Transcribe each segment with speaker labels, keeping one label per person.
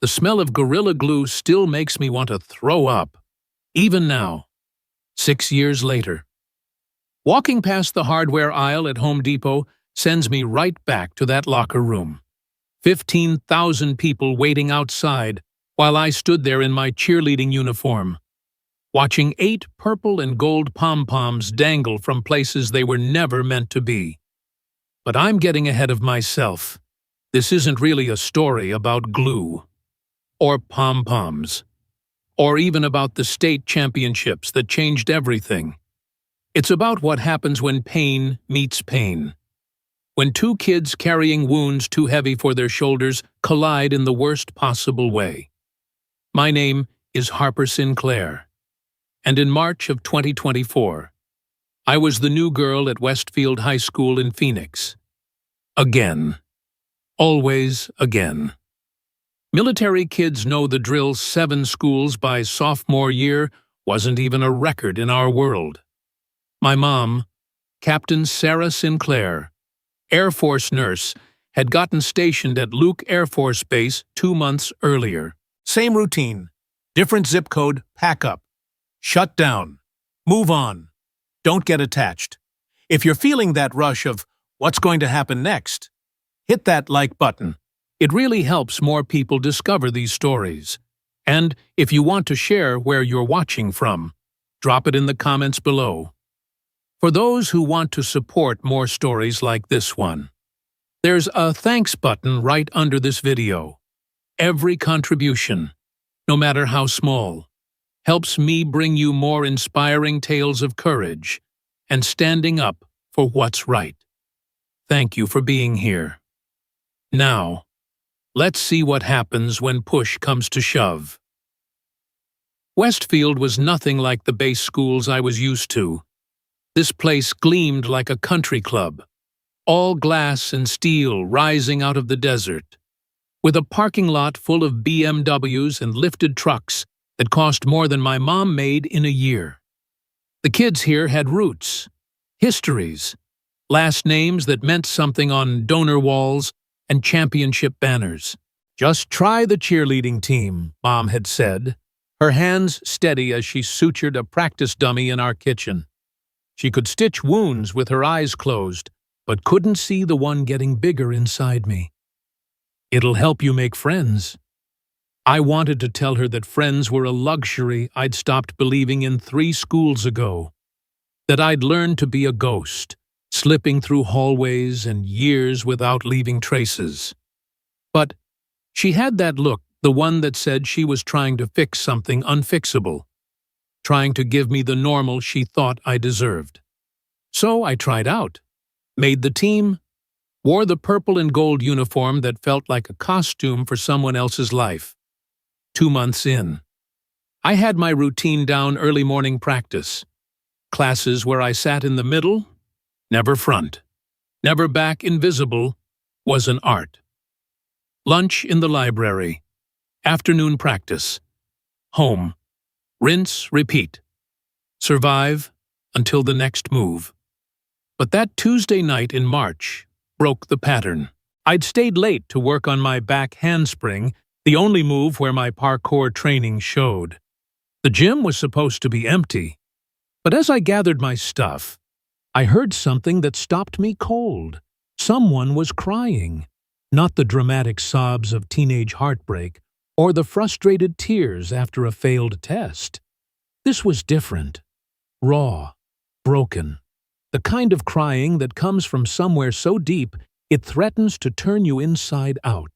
Speaker 1: The smell of Gorilla Glue still makes me want to throw up. Even now, 6 years later. Walking past the hardware aisle at Home Depot sends me right back to that locker room. 15,000 people waiting outside while I stood there in my cheerleading uniform, watching 8 purple and gold pom-poms dangle from places they were never meant to be. But I'm getting ahead of myself. This isn't really a story about glue, or pom-poms, or even about the state championships that changed everything. It's about what happens when pain meets pain. When 2 kids carrying wounds too heavy for their shoulders collide in the worst possible way. My name is Harper Sinclair, and in March of 2024, I was the new girl at Westfield High School in Phoenix. Again. Always again. Military kids know the drill. 7 schools by sophomore year wasn't even a record in our world. My mom, Captain Sarah Sinclair, Air Force nurse, had gotten stationed at Luke Air Force Base 2 months earlier. Same routine, different zip code, pack up, shut down, move on, don't get attached. If you're feeling that rush of what's going to happen next, hit that like button. It really helps more people discover these stories. And if you want to share where you're watching from, drop it in the comments below. For those who want to support more stories like this one, there's a thanks button right under this video. Every contribution, no matter how small, helps me bring you more inspiring tales of courage and standing up for what's right. Thank you for being here. Now, let's see what happens when push comes to shove. Westfield was nothing like the base schools I was used to. This place gleamed like a country club, all glass and steel rising out of the desert, with a parking lot full of BMWs and lifted trucks that cost more than my mom made in a year. The kids here had roots, histories, last names that meant something on donor walls and championship banners. Just try the cheerleading team, Mom had said, her hands steady as she sutured a practice dummy in our kitchen. She could stitch wounds with her eyes closed, but couldn't see the one getting bigger inside me. It'll help you make friends. I wanted to tell her that friends were a luxury I'd stopped believing in 3 schools ago, that I'd learned to be a ghost, slipping through hallways and years without leaving traces. But she had that look, the one that said she was trying to fix something unfixable, trying to give me the normal she thought I deserved. So I tried out, made the team, wore the purple and gold uniform that felt like a costume for someone else's life. 2 months in, I had my routine down: early morning practice, classes where I sat in the middle, never front, never back, invisible, was an art. Lunch in the library, afternoon practice, home, rinse, repeat, survive until the next move. But that Tuesday night in March broke the pattern. I'd stayed late to work on my back handspring, the only move where my parkour training showed. The gym was supposed to be empty, but as I gathered my stuff, I heard something that stopped me cold. Someone was crying, not the dramatic sobs of teenage heartbreak or the frustrated tears after a failed test. This was different, raw, broken, the kind of crying that comes from somewhere so deep it threatens to turn you inside out.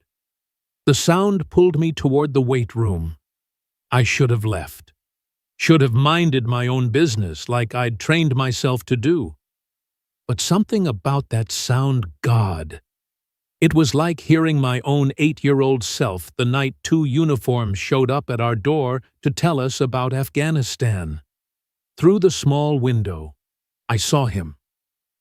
Speaker 1: The sound pulled me toward the weight room. I should have left, should have minded my own business like I'd trained myself to do. But something about that sound, God. It was like hearing my own 8-year-old self the night 2 uniforms showed up at our door to tell us about Afghanistan. Through the small window, I saw him,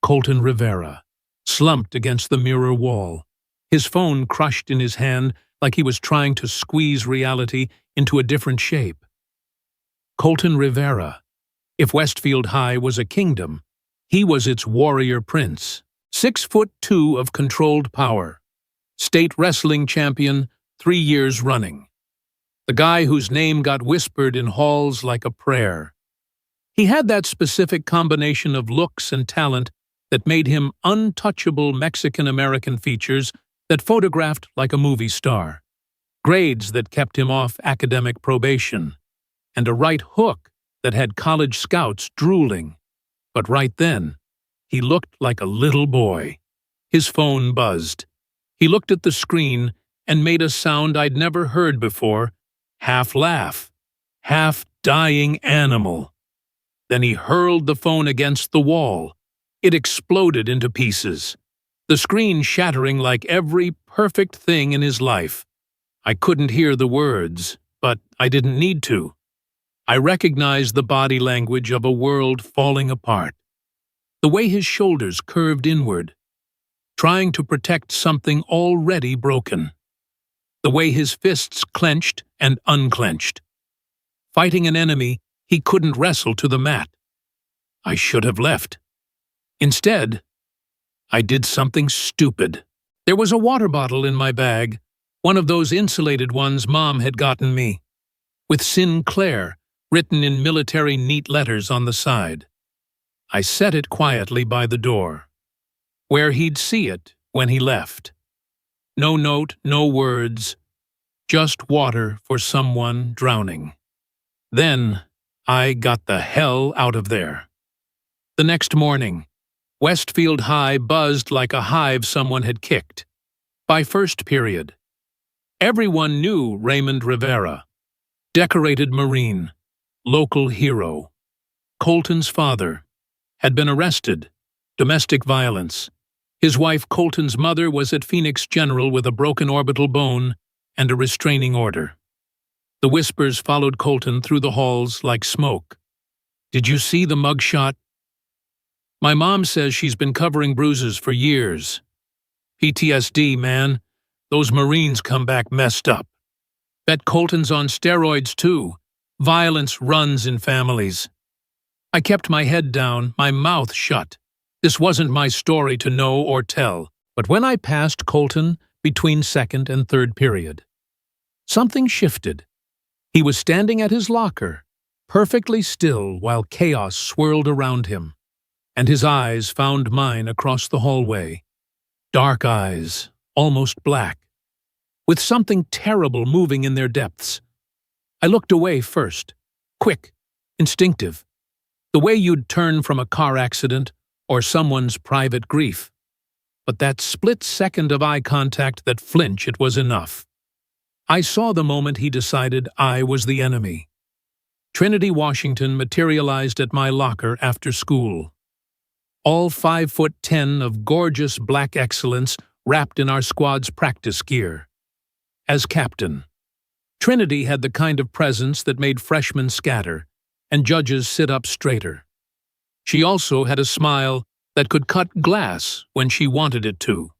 Speaker 1: Colton Rivera, slumped against the mirror wall, his phone crushed in his hand like he was trying to squeeze reality into a different shape. Colton Rivera. If Westfield High was a kingdom, he was its warrior prince. 6'2" of controlled power. State wrestling champion 3 years running. The guy whose name got whispered in halls like a prayer. He had that specific combination of looks and talent that made him untouchable Mexican-American features that photographed like a movie star, grades that kept him off academic probation, and a right hook that had college scouts drooling. But right then, he looked like a little boy. His phone buzzed. He looked at the screen and made a sound I'd never heard before, half laugh, half dying animal. Then he hurled the phone against the wall. It exploded into pieces, the screen shattering like every perfect thing in his life. I couldn't hear the words, but I didn't need to. I recognized the body language of a world falling apart. The way his shoulders curved inward, trying to protect something already broken. The way his fists clenched and unclenched. Fighting an enemy he couldn't wrestle to the mat. I should have left. Instead, I did something stupid. There was a water bottle in my bag, one of those insulated ones Mom had gotten me, with Sinclair written in military neat letters on the side. I set it quietly by the door, where he'd see it when he left. No note, no words, just water for someone drowning. Then I got the hell out of there. The next morning, Westfield High buzzed like a hive someone had kicked. By first period, everyone knew Raymond Rivera, decorated Marine, local hero. Colton's father had been arrested, domestic violence. His wife Colton's mother was at Phoenix General with a broken orbital bone and a restraining order. The whispers followed Colton through the halls like smoke. Did you see the mugshot? My mom says she's been covering bruises for years. PTSD, man. Those Marines come back messed up. Bet Colton's on steroids, too. Violence runs in families. I kept my head down, my mouth shut. This wasn't my story to know or tell. But when I passed Colton between second and third period, something shifted. He was standing at his locker, perfectly still while chaos swirled around him, and his eyes found mine across the hallway. Dark eyes, almost black, with something terrible moving in their depths. I looked away first, quick, instinctive, the way you'd turn from a car accident or someone's private grief. But that split second of eye contact, that flinch, it was enough. I saw the moment he decided I was the enemy. Trinity Washington materialized at my locker after school. All 5'10" of gorgeous black excellence wrapped in our squad's practice gear. As captain, Trinity had the kind of presence that made freshmen scatter and judges sit up straighter. She also had a smile that could cut glass when she wanted it to.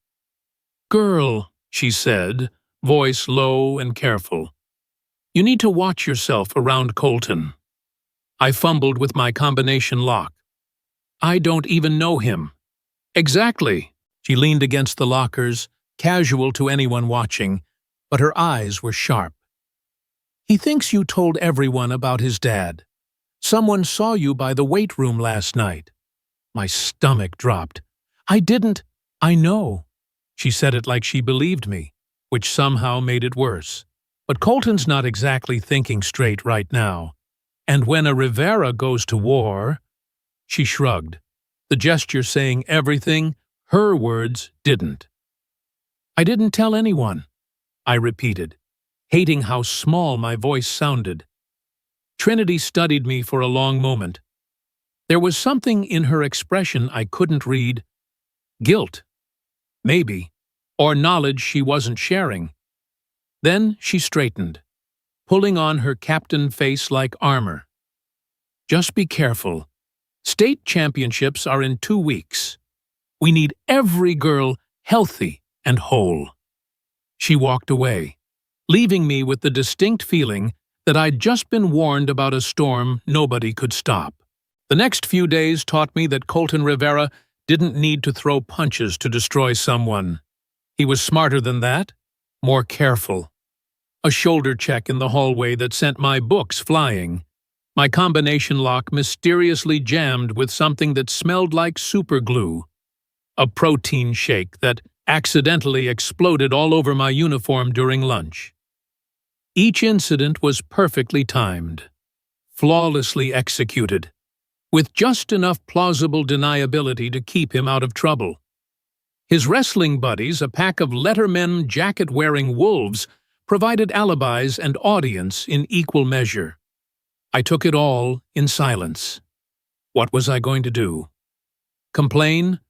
Speaker 1: "Girl," she said, voice low and careful, "you need to watch yourself around Colton." I fumbled with my combination lock. "I don't even know him." "Exactly." She leaned against the lockers, casual to anyone watching, but her eyes were sharp. "He thinks you told everyone about his dad. Someone saw you by the weight room last night." My stomach dropped. "I didn't." "I know." She said it like she believed me, which somehow made it worse. "But Colton's not exactly thinking straight right now. And when a Rivera goes to war—" She shrugged, the gesture saying everything her words didn't. "I didn't tell anyone," I repeated, hating how small my voice sounded. Trinity studied me for a long moment. There was something in her expression I couldn't read. Guilt, maybe, or knowledge she wasn't sharing. Then she straightened, pulling on her captain face like armor. "Just be careful. State championships are in 2 weeks. We need every girl healthy and whole." She walked away, leaving me with the distinct feeling that I'd just been warned about a storm nobody could stop. The next few days taught me that Colton Rivera didn't need to throw punches to destroy someone. He was smarter than that, more careful. A shoulder check in the hallway that sent my books flying. My combination lock mysteriously jammed with something that smelled like superglue. A protein shake that accidentally exploded all over my uniform during lunch. Each incident was perfectly timed, flawlessly executed, with just enough plausible deniability to keep him out of trouble. His wrestling buddies, a pack of lettermen jacket-wearing wolves, provided alibis and audience in equal measure. I took it all in silence. What was I going to do? Complain?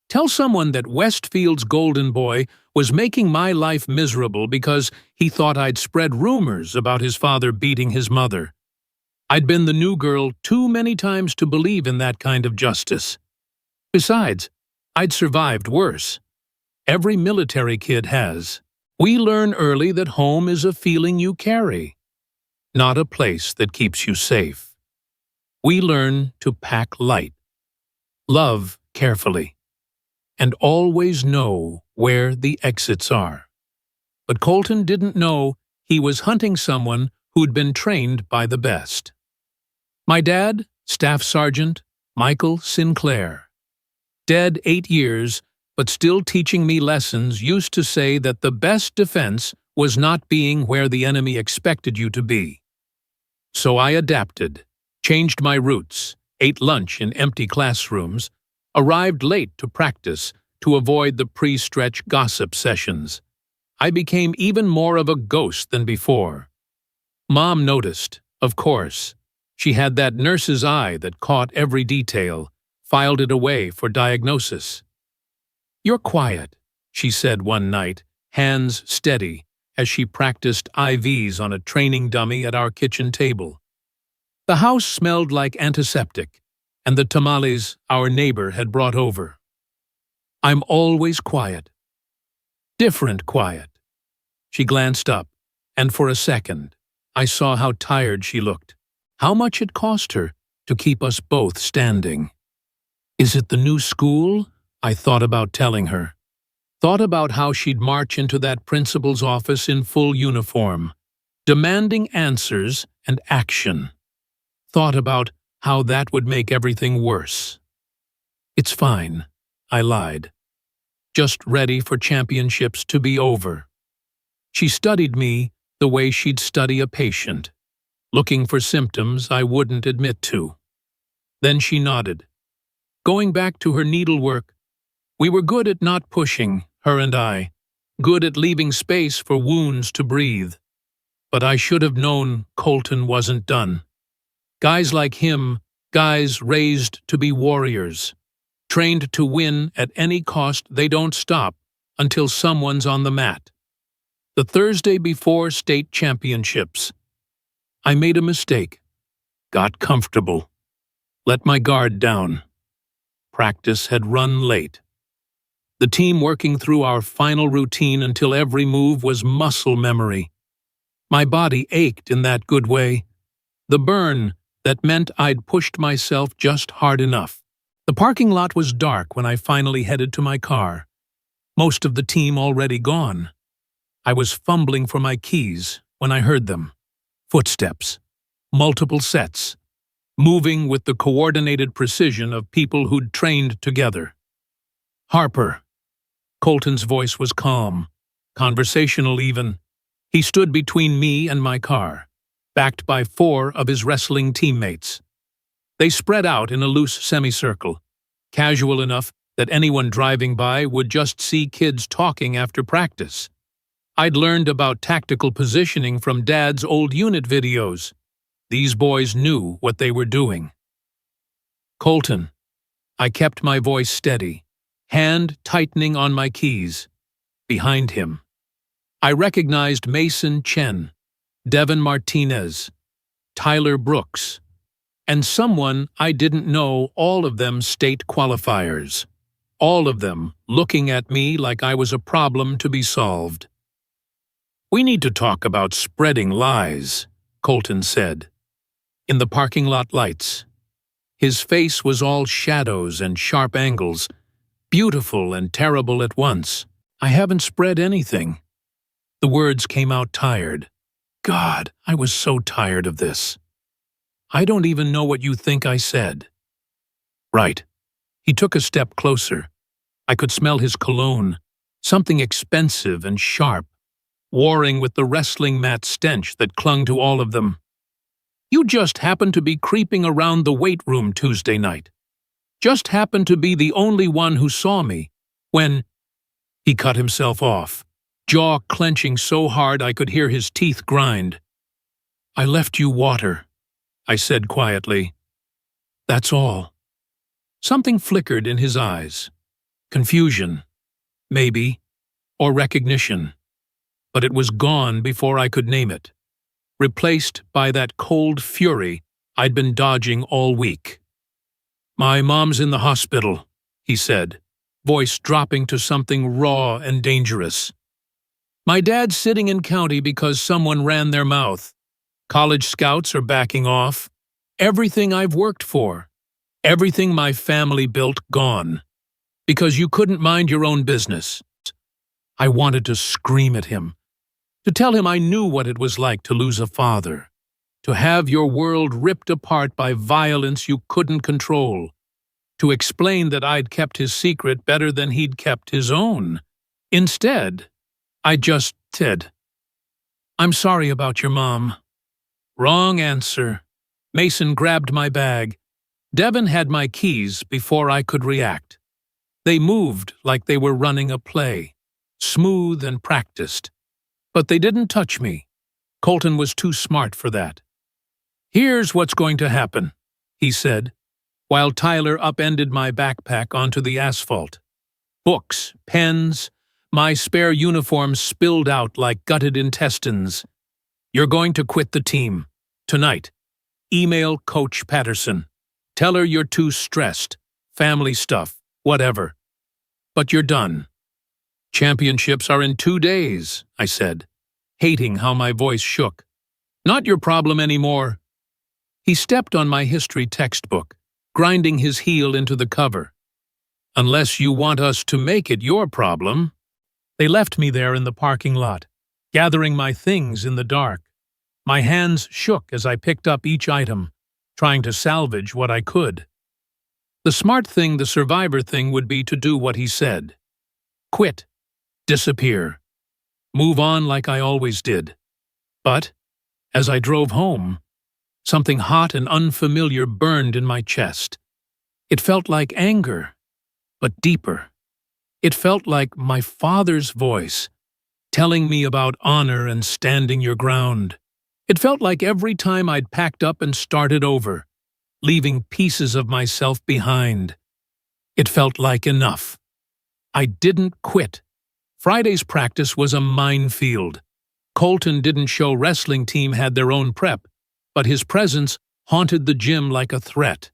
Speaker 1: Tell someone that Westfield's golden boy was making my life miserable because he thought I'd spread rumors about his father beating his mother. I'd been the new girl too many times to believe in that kind of justice. Besides, I'd survived worse. Every military kid has. We learn early that home is a feeling you carry, not a place that keeps you safe. We learn to pack light, love carefully, and always know where the exits are. But Colton didn't know he was hunting someone who'd been trained by the best. My dad, Staff Sergeant Michael Sinclair, dead 8 years, but still teaching me lessons, used to say that the best defense was not being where the enemy expected you to be. So I adapted, changed my routes, ate lunch in empty classrooms, arrived late to practice to avoid the pre-stretch gossip sessions. I became even more of a ghost than before. Mom noticed, of course. She had that nurse's eye that caught every detail, filed it away for diagnosis. "You're quiet," she said one night, hands steady, as she practiced IVs on a training dummy at our kitchen table. The house smelled like antiseptic, and the tamales our neighbor had brought over. "I'm always quiet. Different quiet." She glanced up, and for a second, I saw how tired she looked, how much it cost her to keep us both standing. "Is it the new school?" I thought about telling her. Thought about how she'd march into that principal's office in full uniform, demanding answers and action. Thought about how that would make everything worse. "It's fine," I lied. "Just ready for championships to be over." She studied me the way she'd study a patient, looking for symptoms I wouldn't admit to. Then she nodded. Going back to her needlework, we were good at not pushing, her and I, good at leaving space for wounds to breathe. But I should have known Colton wasn't done. Guys like him, guys raised to be warriors, trained to win at any cost, they don't stop until someone's on the mat. The Thursday before state championships, I made a mistake, got comfortable, let my guard down. Practice had run late. The team working through our final routine until every move was muscle memory. My body ached in that good way. The burn that meant I'd pushed myself just hard enough. The parking lot was dark when I finally headed to my car. Most of the team already gone. I was fumbling for my keys when I heard them. Footsteps. Multiple sets. Moving with the coordinated precision of people who'd trained together. "Harper." Colton's voice was calm, conversational even. He stood between me and my car, backed by 4 of his wrestling teammates. They spread out in a loose semicircle, casual enough that anyone driving by would just see kids talking after practice. I'd learned about tactical positioning from Dad's old unit videos. These boys knew what they were doing. "Colton." I kept my voice steady, hand tightening on my keys. Behind him, I recognized Mason Chen, Devin Martinez, Tyler Brooks, and someone I didn't know, all of them state qualifiers. All of them looking at me like I was a problem to be solved. "We need to talk about spreading lies," Colton said. In the parking lot lights, his face was all shadows and sharp angles, beautiful and terrible at once. "I haven't spread anything." The words came out tired, God, I was so tired of this. I don't even know what you think I said. Right. He took a step closer. I could smell his cologne, something expensive and sharp, warring with the wrestling mat stench that clung to all of them. You just happened to be creeping around the weight room Tuesday night. Just happened to be the only one who saw me when he cut himself off, jaw clenching so hard I could hear his teeth grind. I left you water, I said quietly. That's all. Something flickered in his eyes. Confusion, maybe, or recognition. But it was gone before I could name it, replaced by that cold fury I'd been dodging all week. My mom's in the hospital, he said, voice dropping to something raw and dangerous. My dad's sitting in county because someone ran their mouth. College scouts are backing off. Everything I've worked for. Everything my family built gone. Because you couldn't mind your own business. I wanted to scream at him. To tell him I knew what it was like to lose a father. To have your world ripped apart by violence you couldn't control. To explain that I'd kept his secret better than he'd kept his own. Instead, I just said, I'm sorry about your mom. Wrong answer. Mason grabbed my bag. Devon had my keys before I could react. They moved like they were running a play, smooth and practiced. But they didn't touch me. Colton was too smart for that. Here's what's going to happen, he said, while Tyler upended my backpack onto the asphalt. Books, pens, my spare uniform spilled out like gutted intestines. You're going to quit the team. Tonight. Email Coach Patterson. Tell her you're too stressed. Family stuff. Whatever. But you're done. Championships are in 2 days, I said, hating how my voice shook. Not your problem anymore. He stepped on my history textbook, grinding his heel into the cover. Unless you want us to make it your problem. They left me there in the parking lot, gathering my things in the dark. My hands shook as I picked up each item, trying to salvage what I could. The smart thing, the survivor thing, would be to do what he said. Quit. Disappear. Move on like I always did. But, as I drove home, something hot and unfamiliar burned in my chest. It felt like anger, but deeper. It felt like my father's voice, telling me about honor and standing your ground. It felt like every time I'd packed up and started over, leaving pieces of myself behind. It felt like enough. I didn't quit. Friday's practice was a minefield. Colton didn't show wrestling team had their own prep, but his presence haunted the gym like a threat.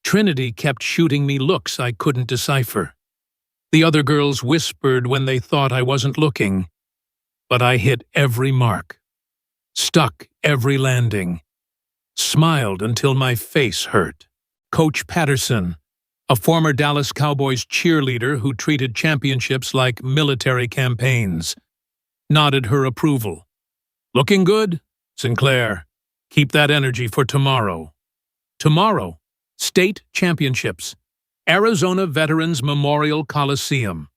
Speaker 1: Trinity kept shooting me looks I couldn't decipher. The other girls whispered when they thought I wasn't looking, but I hit every mark. Stuck every landing. Smiled until my face hurt. Coach Patterson, a former Dallas Cowboys cheerleader who treated championships like military campaigns, nodded her approval. Looking good, Sinclair. Keep that energy for tomorrow. Tomorrow, state championships. Arizona Veterans Memorial Coliseum.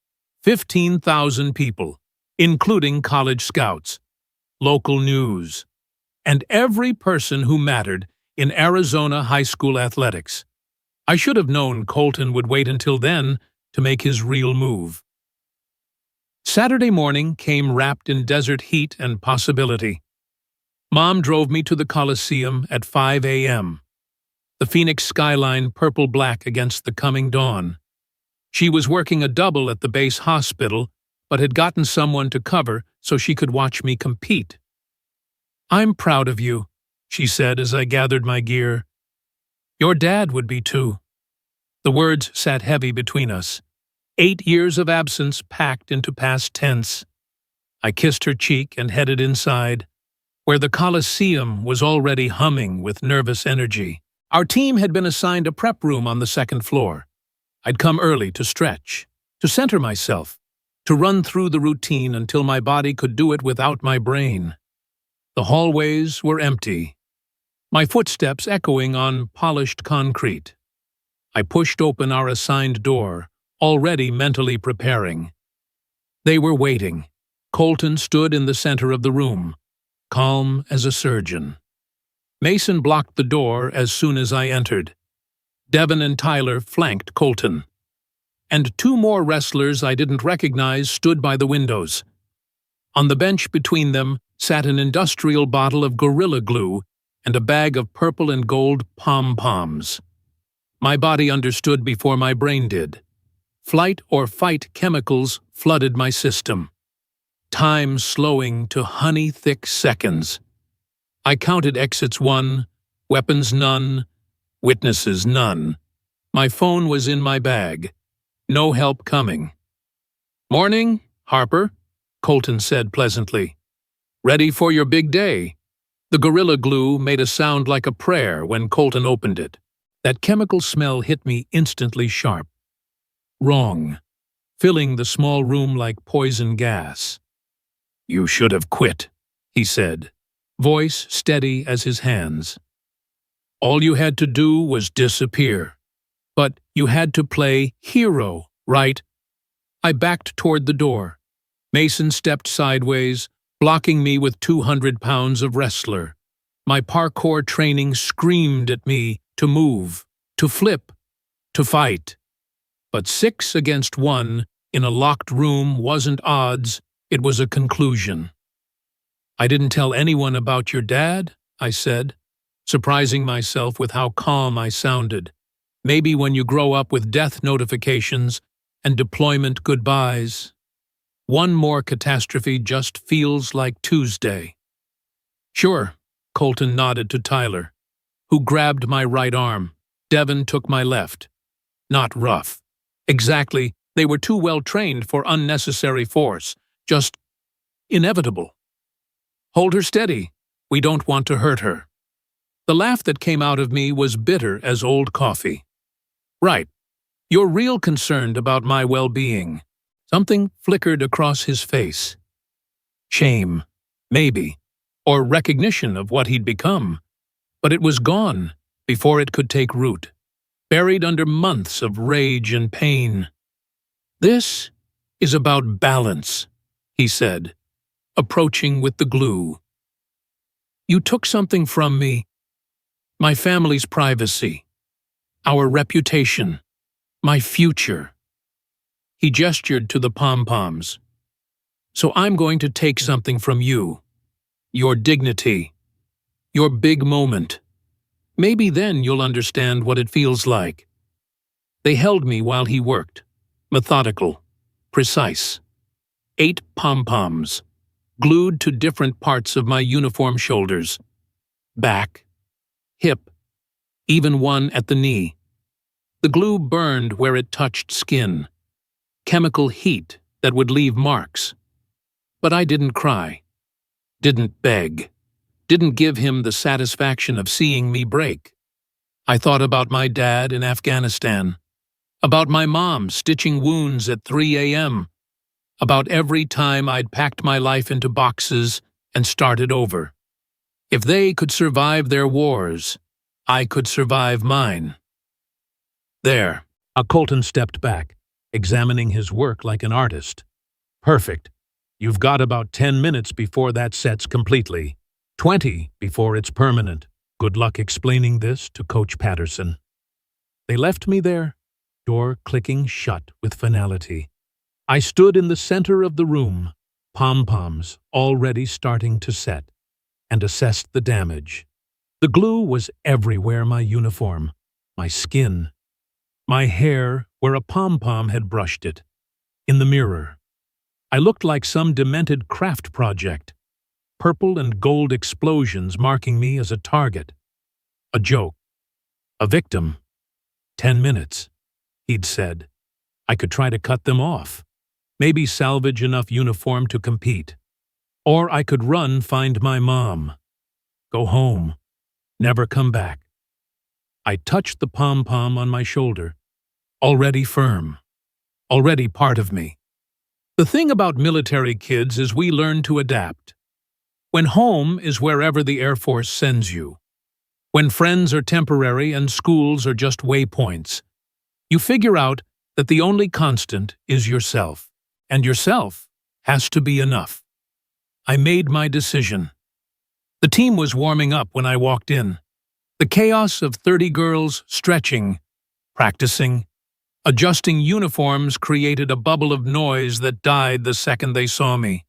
Speaker 1: 15,000 people, including college scouts. Local news, and every person who mattered in Arizona high school athletics. I should have known Colton would wait until then to make his real move. Saturday morning came wrapped in desert heat and possibility. Mom drove me to the Coliseum at 5 a.m. The Phoenix skyline purple-black against the coming dawn. She was working a double at the base hospital, but had gotten someone to cover so she could watch me compete. I'm proud of you, she said as I gathered my gear. Your dad would be too. The words sat heavy between us. 8 years of absence packed into past tense. I kissed her cheek and headed inside, where the Coliseum was already humming with nervous energy. Our team had been assigned a prep room on the second floor. I'd come early to stretch, to center myself, to run through the routine until my body could do it without my brain. The hallways were empty, my footsteps echoing on polished concrete. I pushed open our assigned door, already mentally preparing. They were waiting. Colton stood in the center of the room, calm as a surgeon. Mason blocked the door as soon as I entered. Devin and Tyler flanked Colton. And two more wrestlers I didn't recognize stood by the windows. On the bench between them sat an industrial bottle of Gorilla Glue and a bag of purple and gold Pom Poms. My body understood before my brain did. Flight or fight chemicals flooded my system. Time slowing to honey-thick seconds. I counted exits 1, weapons none, witnesses none. My phone was in my bag. No help coming. "Morning, Harper," Colton said pleasantly. "Ready for your big day?" The Gorilla Glue made a sound like a prayer when Colton opened it. That chemical smell hit me instantly sharp. Wrong, filling the small room like poison gas. "You should have quit," he said, voice steady as his hands. "All you had to do was disappear. But you had to play hero, right?" I backed toward the door. Mason stepped sideways, blocking me with 200 pounds of wrestler. My parkour training screamed at me to move, to flip, to fight. But 6 against 1 in a locked room wasn't odds, it was a conclusion. "I didn't tell anyone about your dad," I said, surprising myself with how calm I sounded. "Maybe when you grow up with death notifications and deployment goodbyes. One more catastrophe just feels like Tuesday." "Sure," Colton nodded to Tyler, who grabbed my right arm. Devin took my left. Not rough. Exactly, they were too well trained for unnecessary force, just inevitable. "Hold her steady. We don't want to hurt her." The laugh that came out of me was bitter as old coffee. "Right. You're real concerned about my well-being." Something flickered across his face. Shame, maybe, or recognition of what he'd become. But it was gone before it could take root, buried under months of rage and pain. "This is about balance," he said, approaching with the glue. "You took something from me. My family's privacy, our reputation, my future." He gestured to the Pom Poms. "So I'm going to take something from you. Your dignity. Your big moment. Maybe then you'll understand what it feels like." They held me while he worked. Methodical. Precise. 8 Pom Poms, glued to different parts of my uniform shoulders. Back. Hip. Even one at the knee. The glue burned where it touched skin. Chemical heat that would leave marks. But I didn't cry. Didn't beg. Didn't give him the satisfaction of seeing me break. I thought about my dad in Afghanistan. About my mom stitching wounds at 3 a.m. About every time I'd packed my life into boxes and started over. If they could survive their wars, I could survive mine. There. Colton stepped back, examining his work like an artist. "Perfect. You've got about 10 minutes before that sets completely. 20 before it's permanent. Good luck explaining this to Coach Patterson." They left me there, door clicking shut with finality. I stood in the center of the room, Pom Poms already starting to set, and assessed the damage. The glue was everywhere: my uniform, my skin, my hair where a Pom Pom had brushed it. In the mirror, I looked like some demented craft project, purple and gold explosions marking me as a target. A joke. A victim. 10 minutes, he'd said. I could try to cut them off. Maybe salvage enough uniform to compete. Or I could run, find my mom. Go home. Never come back. I touched the Pom Pom on my shoulder. Already firm. Already part of me. The thing about military kids is we learn to adapt. When home is wherever the Air Force sends you. When friends are temporary and schools are just waypoints. You figure out that the only constant is yourself, and yourself has to be enough. I made my decision. The team was warming up when I walked in. The chaos of 30 girls stretching, practicing, adjusting uniforms created a bubble of noise that died the second they saw me.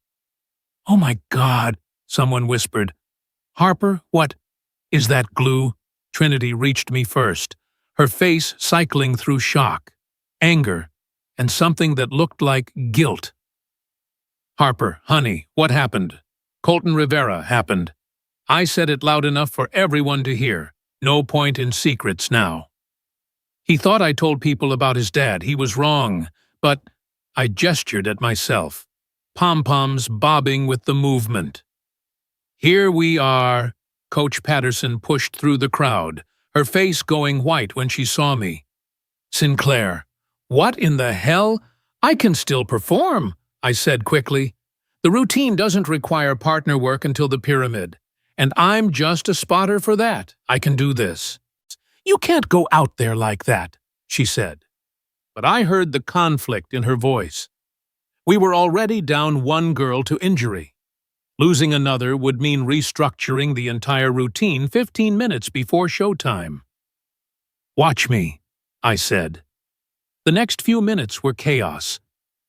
Speaker 1: "Oh my God," someone whispered. "Harper, what? Is that glue?" Trinity reached me first, her face cycling through shock, anger, and something that looked like guilt. "Harper, honey, what happened?" "Colton Rivera happened. I said it loud enough for everyone to hear. No point in secrets now. He thought I told people about his dad. He was wrong, but..." I gestured at myself, Pom Poms bobbing with the movement. "Here we are." Coach Patterson pushed through the crowd, her face going white when she saw me. "Sinclair, what in the hell? I can still perform," I said quickly. "The routine doesn't require partner work until the pyramid, and I'm just a spotter for that. I can do this." "You can't go out there like that," she said. But I heard the conflict in her voice. We were already down one girl to injury. Losing another would mean restructuring the entire routine 15 minutes before showtime. "Watch me," I said. The next few minutes were chaos.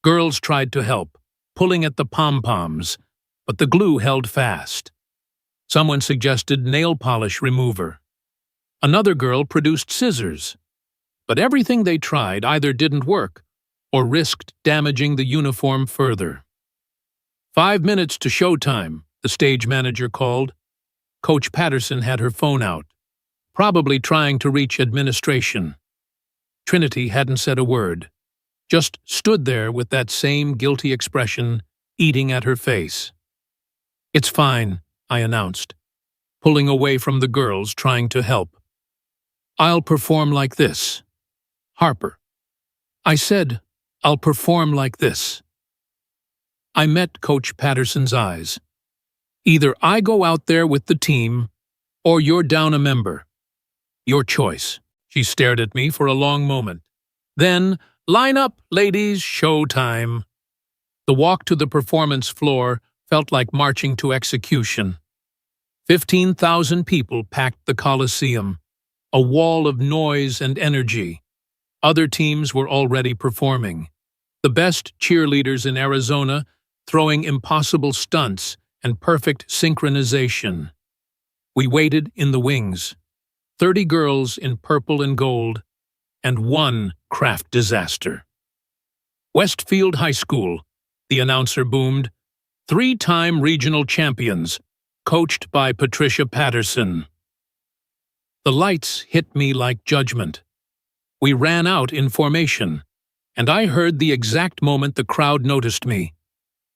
Speaker 1: Girls tried to help, pulling at the pom-poms, but the glue held fast. Someone suggested nail polish remover. Another girl produced scissors. But everything they tried either didn't work or risked damaging the uniform further. 5 minutes to showtime, the stage manager called. Coach Patterson had her phone out, probably trying to reach administration. Trinity hadn't said a word, just stood there with that same guilty expression eating at her face. "It's fine," I announced, pulling away from the girls trying to help. "I'll perform like this. Harper." I said, "I'll perform like this." I met Coach Patterson's eyes. "Either I go out there with the team, or you're down a member. Your choice." She stared at me for a long moment. Then, "Line up, ladies, showtime." The walk to the performance floor felt like marching to execution. 15,000 people packed the Coliseum, a wall of noise and energy. Other teams were already performing. The best cheerleaders in Arizona, throwing impossible stunts and perfect synchronization. We waited in the wings, 30 girls in purple and gold, and one craft disaster. "Westfield High School," the announcer boomed, "3-time regional champions, coached by Patricia Patterson." The lights hit me like judgment. We ran out in formation, and I heard the exact moment the crowd noticed me.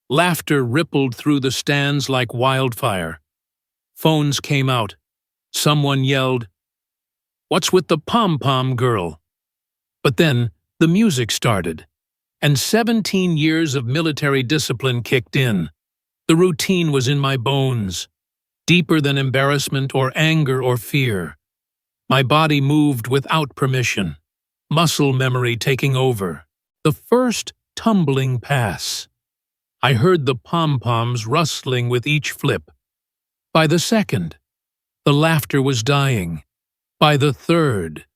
Speaker 1: Laughter rippled through the stands like wildfire. Phones came out. Someone yelled, "What's with the pom-pom girl?" But then the music started, and 17 years of military discipline kicked in. The routine was in my bones, deeper than embarrassment or anger or fear. My body moved without permission, muscle memory taking over. The first tumbling pass. I heard the pom-poms rustling with each flip. By the second, the laughter was dying. By the third,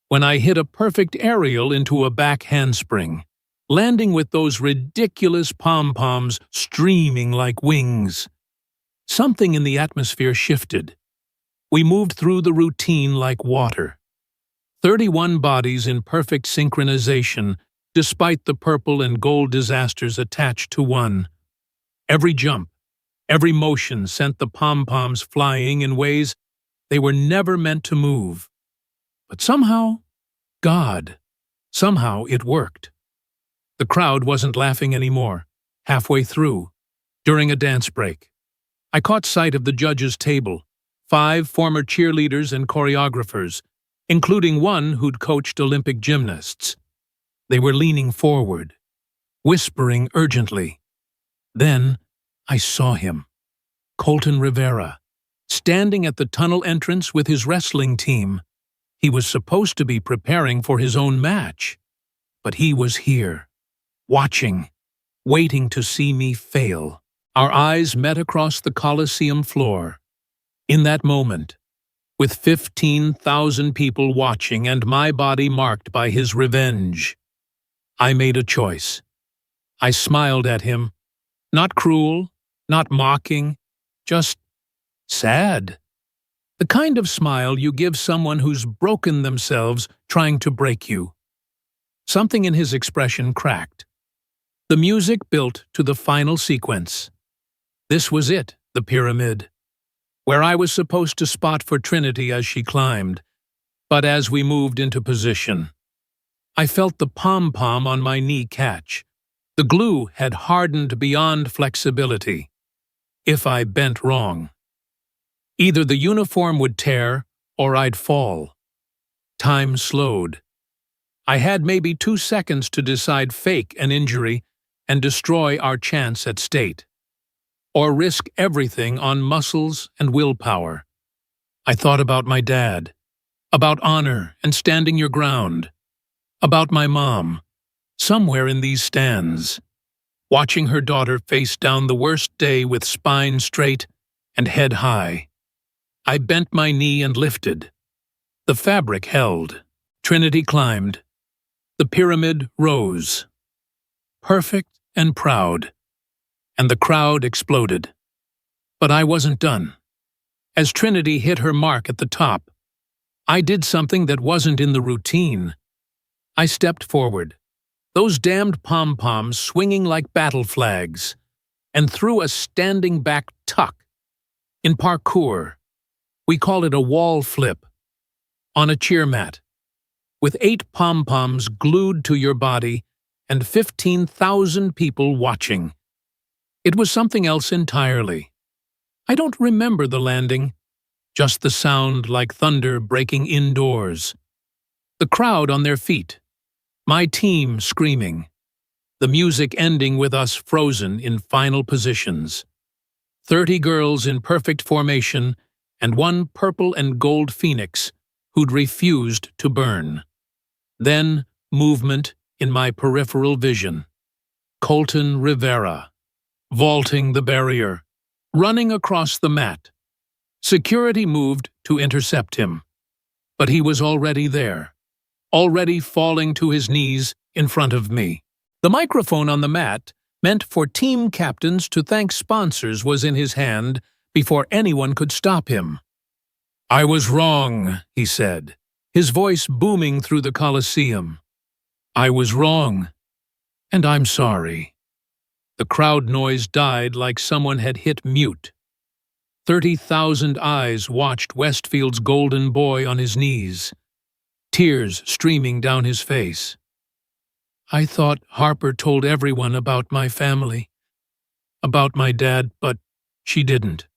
Speaker 1: when I hit a perfect aerial into a back handspring, landing with those ridiculous pom-poms streaming like wings. Something in the atmosphere shifted. We moved through the routine like water. 31 bodies in perfect synchronization, despite the purple and gold disasters attached to one. Every jump, every motion sent the pom-poms flying in ways they were never meant to move. But somehow it worked. The crowd wasn't laughing anymore, halfway through, during a dance break. I caught sight of the judges' table, 5 former cheerleaders and choreographers, including one who'd coached Olympic gymnasts. They were leaning forward, whispering urgently. Then I saw him. Colton Rivera, standing at the tunnel entrance with his wrestling team. He was supposed to be preparing for his own match, but he was here, watching, waiting to see me fail. Our eyes met across the Coliseum floor. In that moment, with 15,000 people watching and my body marked by his revenge, I made a choice. I smiled at him, not cruel, not mocking, just sad. The kind of smile you give someone who's broken themselves trying to break you. Something in his expression cracked. The music built to the final sequence. This was it, the pyramid, where I was supposed to spot for Trinity as she climbed. But as we moved into position, I felt the pom-pom on my knee catch. The glue had hardened beyond flexibility. If I bent wrong, either the uniform would tear or I'd fall. Time slowed. I had maybe 2 seconds to decide fake an injury and destroy our chance at state, or risk everything on muscles and willpower. I thought about my dad, about honor and standing your ground, about my mom, somewhere in these stands, watching her daughter face down the worst day with spine straight and head high. I bent my knee and lifted. The fabric held. Trinity climbed. The pyramid rose. Perfect and proud. And the crowd exploded. But I wasn't done. As Trinity hit her mark at the top, I did something that wasn't in the routine. I stepped forward, those damned pom-poms swinging like battle flags, and threw a standing back tuck. In parkour, we call it a wall flip, on a cheer mat, with 8 pom-poms glued to your body and 15,000 people watching. It was something else entirely. I don't remember the landing, just the sound like thunder breaking indoors. The crowd on their feet, my team screaming, the music ending with us frozen in final positions. 30 girls in perfect formation and 1 purple and gold phoenix who'd refused to burn. Then movement in my peripheral vision. Colton Rivera, vaulting the barrier, running across the mat. Security moved to intercept him, but he was already there, already falling to his knees in front of me. The microphone on the mat, meant for team captains to thank sponsors, was in his hand before anyone could stop him. "I was wrong," he said, his voice booming through the Coliseum. "I was wrong, and I'm sorry." The crowd noise died like someone had hit mute. 30,000 eyes watched Westfield's golden boy on his knees, tears streaming down his face. I thought Harper told everyone about my family, about my dad, but she didn't.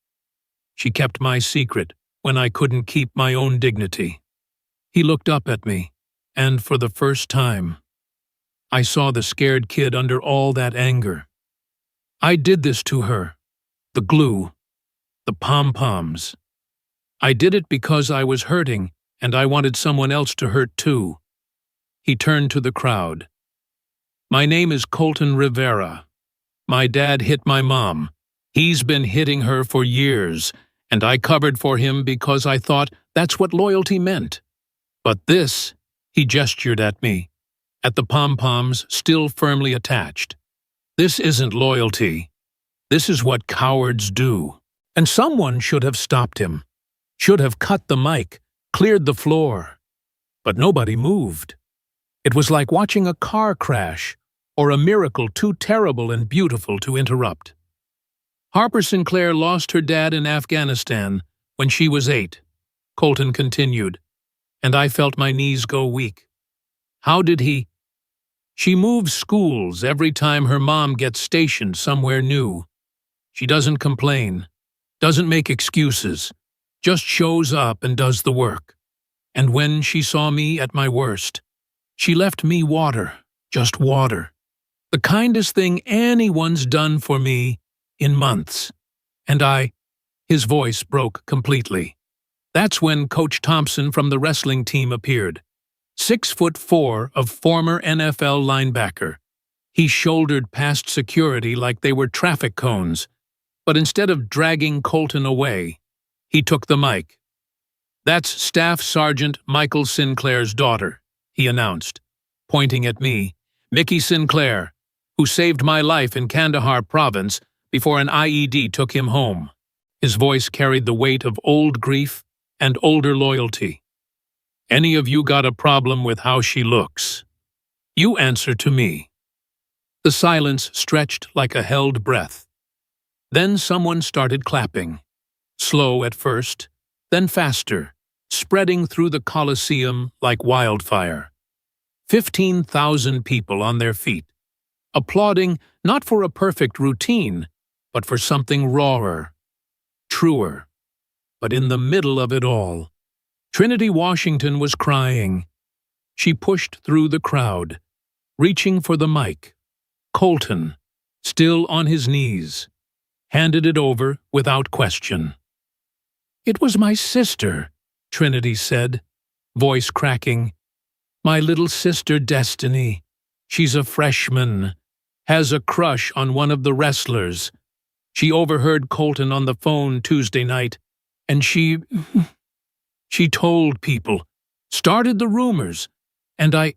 Speaker 1: She kept my secret when I couldn't keep my own dignity. He looked up at me, and for the first time, I saw the scared kid under all that anger. I did this to her, the glue, the pom-poms. I did it because I was hurting, and I wanted someone else to hurt too. He turned to the crowd. "My name is Colton Rivera. My dad hit my mom. He's been hitting her for years, and I covered for him because I thought that's what loyalty meant. But this," he gestured at me, at the pom-poms still firmly attached. "This isn't loyalty. This is what cowards do." And someone should have stopped him, should have cut the mic, cleared the floor. But nobody moved. It was like watching a car crash, or a miracle too terrible and beautiful to interrupt. Harper Sinclair lost her dad in Afghanistan when she was 8, Colton continued, and I felt my knees go weak. How did he? She moves schools every time her mom gets stationed somewhere new. She doesn't complain, doesn't make excuses, just shows up and does the work. And when she saw me at my worst, she left me water, just water. The kindest thing anyone's done for me in months. And I His voice broke completely. That's when Coach Thompson from the wrestling team appeared. 6'4" of former NFL linebacker. He shouldered past security like they were traffic cones, but instead of dragging Colton away, he took the mic. "That's Staff Sergeant Michael Sinclair's daughter," he announced, pointing at me. "Mickey Sinclair, who saved my life in Kandahar province before an IED took him home." His voice carried the weight of old grief and older loyalty. "Any of you got a problem with how she looks? You answer to me." The silence stretched like a held breath. Then someone started clapping. Slow at first, then faster, spreading through the Coliseum like wildfire. 15,000 people on their feet, applauding not for a perfect routine, but for something rawer, truer. But in the middle of it all, Trinity Washington was crying. She pushed through the crowd, reaching for the mic. Colton, still on his knees, handed it over without question. "It was my sister," Trinity said, voice cracking. "My little sister Destiny. She's a freshman, has a crush on one of the wrestlers. She overheard Colton on the phone Tuesday night, and she told people, started the rumors, and I—"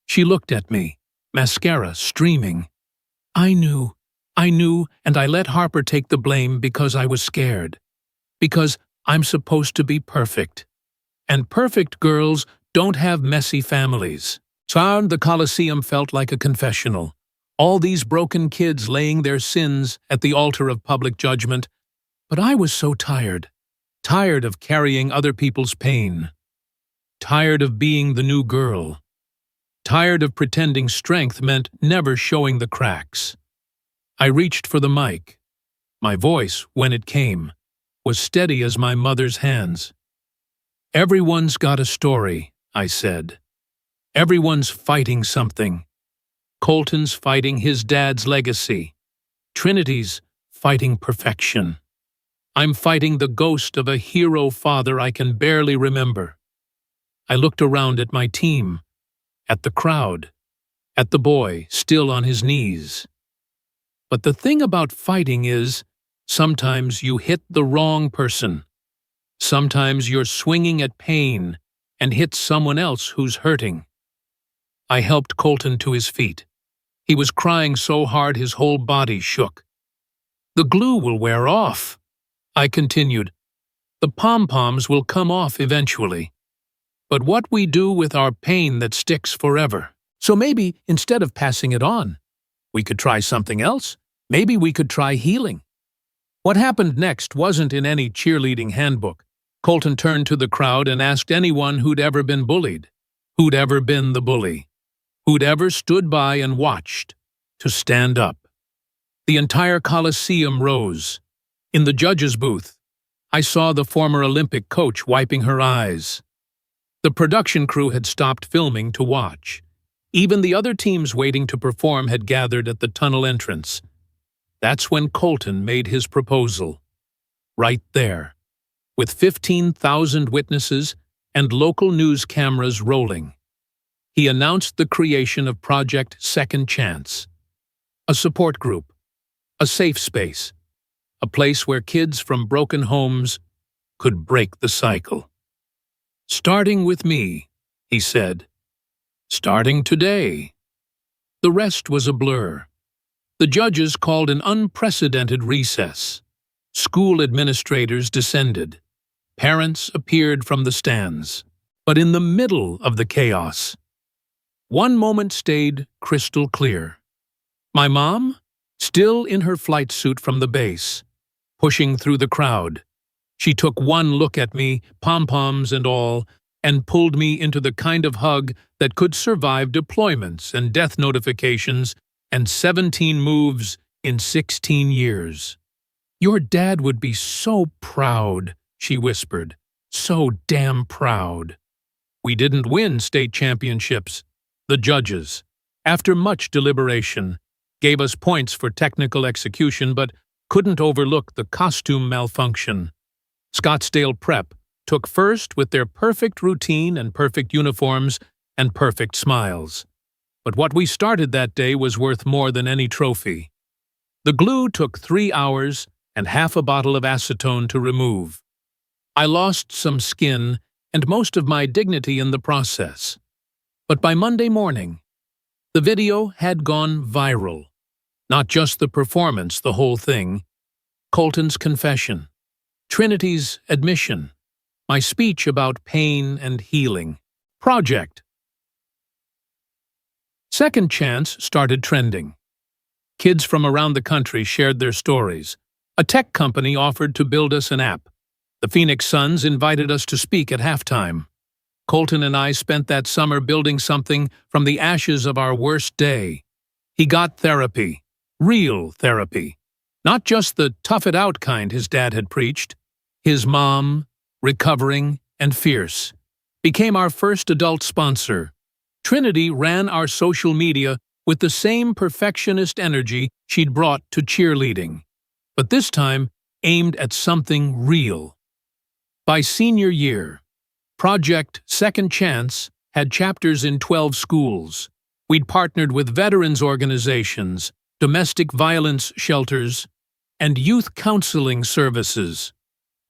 Speaker 1: She looked at me, mascara streaming. I knew, and I let Harper take the blame because I was scared. Because I'm supposed to be perfect. And perfect girls don't have messy families." So the Coliseum felt like a confessional. All these broken kids laying their sins at the altar of public judgment. But I was so tired. Tired of carrying other people's pain. Tired of being the new girl. Tired of pretending strength meant never showing the cracks. I reached for the mic. My voice, when it came, was steady as my mother's hands. "Everyone's got a story," I said. "Everyone's fighting something. Colton's fighting his dad's legacy. Trinity's fighting perfection. I'm fighting the ghost of a hero father I can barely remember." I looked around at my team, at the crowd, at the boy still on his knees. But the thing about fighting is, sometimes you hit the wrong person. Sometimes you're swinging at pain and hit someone else who's hurting. I helped Colton to his feet. He was crying so hard his whole body shook. "The glue will wear off," I continued. "The Pom Poms will come off eventually. But what we do with our pain that sticks forever. So maybe, instead of passing it on, we could try something else. Maybe we could try healing." What happened next wasn't in any cheerleading handbook. Colton turned to the crowd and asked anyone who'd ever been bullied, who'd ever been the bully, who'd ever stood by and watched, to stand up. The entire Coliseum rose. In the judges' booth, I saw the former Olympic coach wiping her eyes. The production crew had stopped filming to watch. Even the other teams waiting to perform had gathered at the tunnel entrance. That's when Colton made his proposal. Right there, with 15,000 witnesses and local news cameras rolling. He announced the creation of Project Second Chance. A support group, a safe space, a place where kids from broken homes could break the cycle. "Starting with me," he said. "Starting today." The rest was a blur. The judges called an unprecedented recess. School administrators descended. Parents appeared from the stands. But in the middle of the chaos, one moment stayed crystal clear. My mom, still in her flight suit from the base, pushing through the crowd. She took one look at me, pom-poms and all, and pulled me into the kind of hug that could survive deployments and death notifications and 17 moves in 16 years. "Your dad would be so proud," she whispered. "So damn proud." We didn't win state championships. The judges, after much deliberation, gave us points for technical execution, but couldn't overlook the costume malfunction. Scottsdale Prep took first with their perfect routine and perfect uniforms and perfect smiles. But what we started that day was worth more than any trophy. The glue took 3 hours and half a bottle of acetone to remove. I lost some skin and most of my dignity in the process. But by Monday morning, the video had gone viral. Not just the performance, the whole thing. Colton's confession, Trinity's admission, my speech about pain and healing. Project Second Chance started trending. Kids from around the country shared their stories. A tech company offered to build us an app. The Phoenix Suns invited us to speak at halftime. Colton and I spent that summer building something from the ashes of our worst day. He got therapy, real therapy. Not just the tough-it-out kind his dad had preached. His mom, recovering and fierce, became our first adult sponsor. Trinity ran our social media with the same perfectionist energy she'd brought to cheerleading, but this time aimed at something real. By senior year, Project Second Chance had chapters in 12 schools. We'd partnered with veterans organizations, domestic violence shelters, and youth counseling services.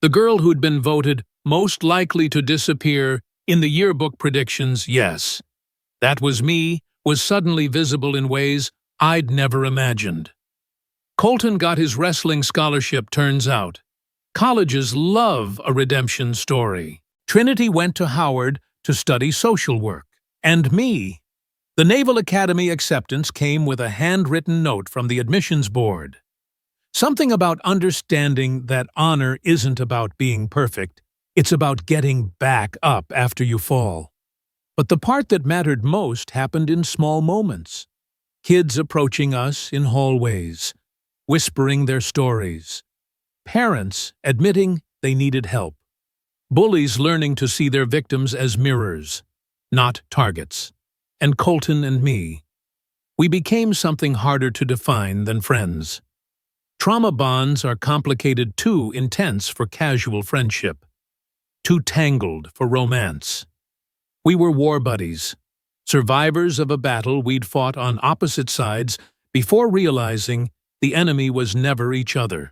Speaker 1: The girl who'd been voted most likely to disappear in the yearbook predictions, yes, that was me, was suddenly visible in ways I'd never imagined. Colton got his wrestling scholarship, turns out. Colleges love a redemption story. Trinity went to Howard to study social work. And me. The Naval Academy acceptance came with a handwritten note from the admissions board. Something about understanding that honor isn't about being perfect. It's about getting back up after you fall. But the part that mattered most happened in small moments. Kids approaching us in hallways, whispering their stories. Parents admitting they needed help. Bullies learning to see their victims as mirrors, not targets. And Colton and me. We became something harder to define than friends. Trauma bonds are complicated, too intense for casual friendship, too tangled for romance. We were war buddies, survivors of a battle we'd fought on opposite sides before realizing the enemy was never each other.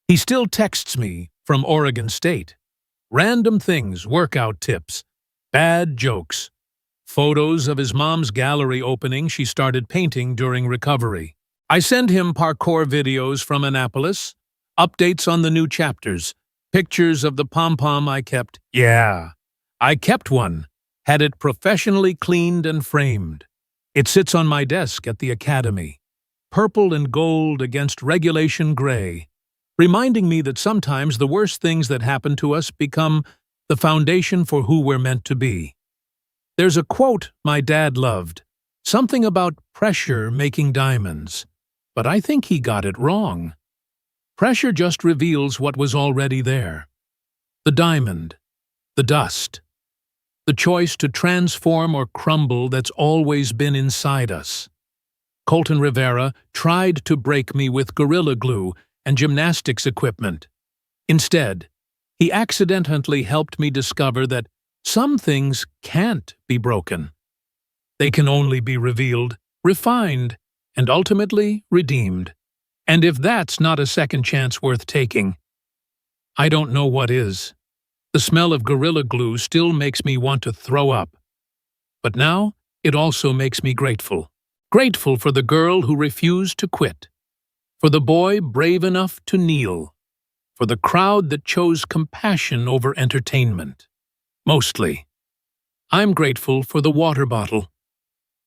Speaker 1: He still texts me from Oregon State. Random things, workout tips, bad jokes, photos of his mom's gallery opening she started painting during recovery. I send him parkour videos from Annapolis, updates on the new chapters, pictures of the Pom Pom I kept. Yeah, I kept one, had it professionally cleaned and framed. It sits on my desk at the academy, purple and gold against regulation gray, reminding me that sometimes the worst things that happen to us become the foundation for who we're meant to be. There's a quote my dad loved, something about pressure making diamonds, but I think he got it wrong. Pressure just reveals what was already there. The diamond, the dust, the choice to transform or crumble that's always been inside us. Colton Rivera tried to break me with Gorilla Glue and gymnastics equipment. Instead, he accidentally helped me discover that some things can't be broken. They can only be revealed, refined, and ultimately redeemed. And if that's not a second chance worth taking, I don't know what is. The smell of Gorilla Glue still makes me want to throw up. But now, it also makes me grateful. Grateful for the girl who refused to quit. For the boy brave enough to kneel. For the crowd that chose compassion over entertainment. Mostly, I'm grateful for the water bottle.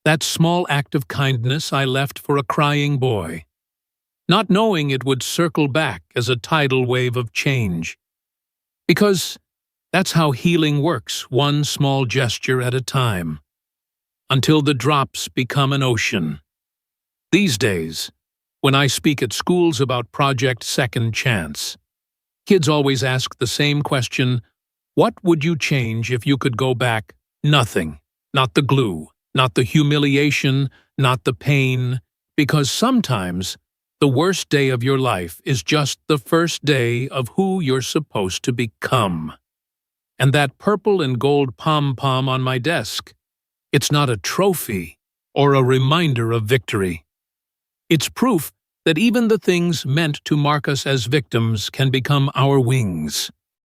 Speaker 1: That small act of kindness I left for a crying boy. Not knowing it would circle back as a tidal wave of change. Because that's how healing works, one small gesture at a time. Until the drops become an ocean. These days, when I speak at schools about Project Second Chance, kids always ask the same question, what would you change if you could go back? Nothing. Not the glue, not the humiliation, not the pain, because sometimes The worst day of your life is just the first day of who you're supposed to become. And that purple and gold pom-pom on my desk, it's not a trophy or a reminder of victory. It's proof that even the things meant to mark us as victims can become our wings.